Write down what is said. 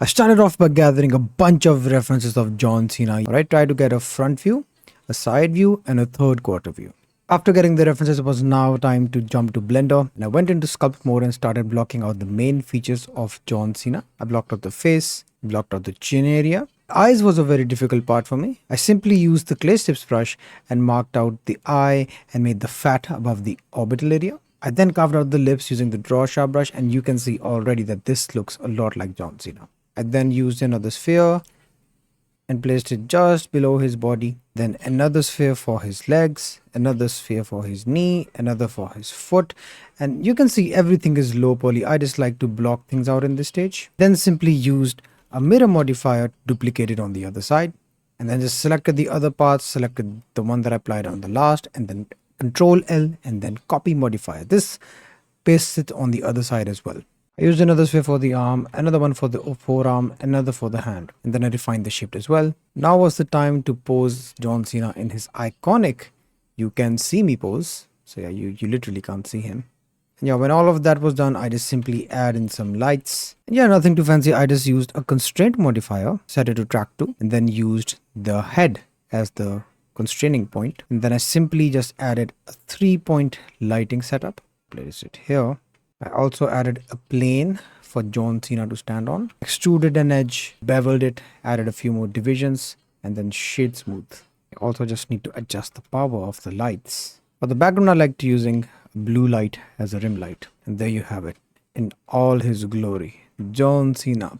I started off by gathering a bunch of references of John Cena. I tried to get a front view, a side view, and a third quarter view. After getting the references, it was now time to jump to Blender, and I went into Sculpt mode and started blocking out the main features of John Cena. I blocked out the face, blocked out the chin area. Eyes was a very difficult part for me. I simply used the clay strips brush and marked out the eye and made the fat above the orbital area. I then carved out the lips using the draw sharp brush, and you can see already that this looks a lot like John Cena. I then used another sphere and placed it just below his body. Then another sphere for his legs, another sphere for his knee, another for his foot. And you can see everything is low poly. I just like to block things out in this stage. Then simply used a mirror modifier, duplicated on the other side. And then just selected the other parts, selected the one that I applied on the last, and then Control L and then copy modifier. This pastes it on the other side as well. I used another sphere for the arm, another one for the forearm, another for the hand, and then I refined the shape as well. Now was the time to pose John Cena in his iconic "you can see me" pose. So yeah, you literally can't see him. And yeah, when all of that was done, I just simply add in some lights. And yeah, nothing too fancy. I just used a constraint modifier, set it to track 2, and then used the head as the constraining point. And then I simply just added a 3-point lighting setup. Place it here. I also added a plane for John Cena to stand on, extruded an edge, beveled it, added a few more divisions, and then shade smooth. I also just need to adjust the power of the lights. For the background, I liked using blue light as a rim light. And there you have it, in all his glory. John Cena.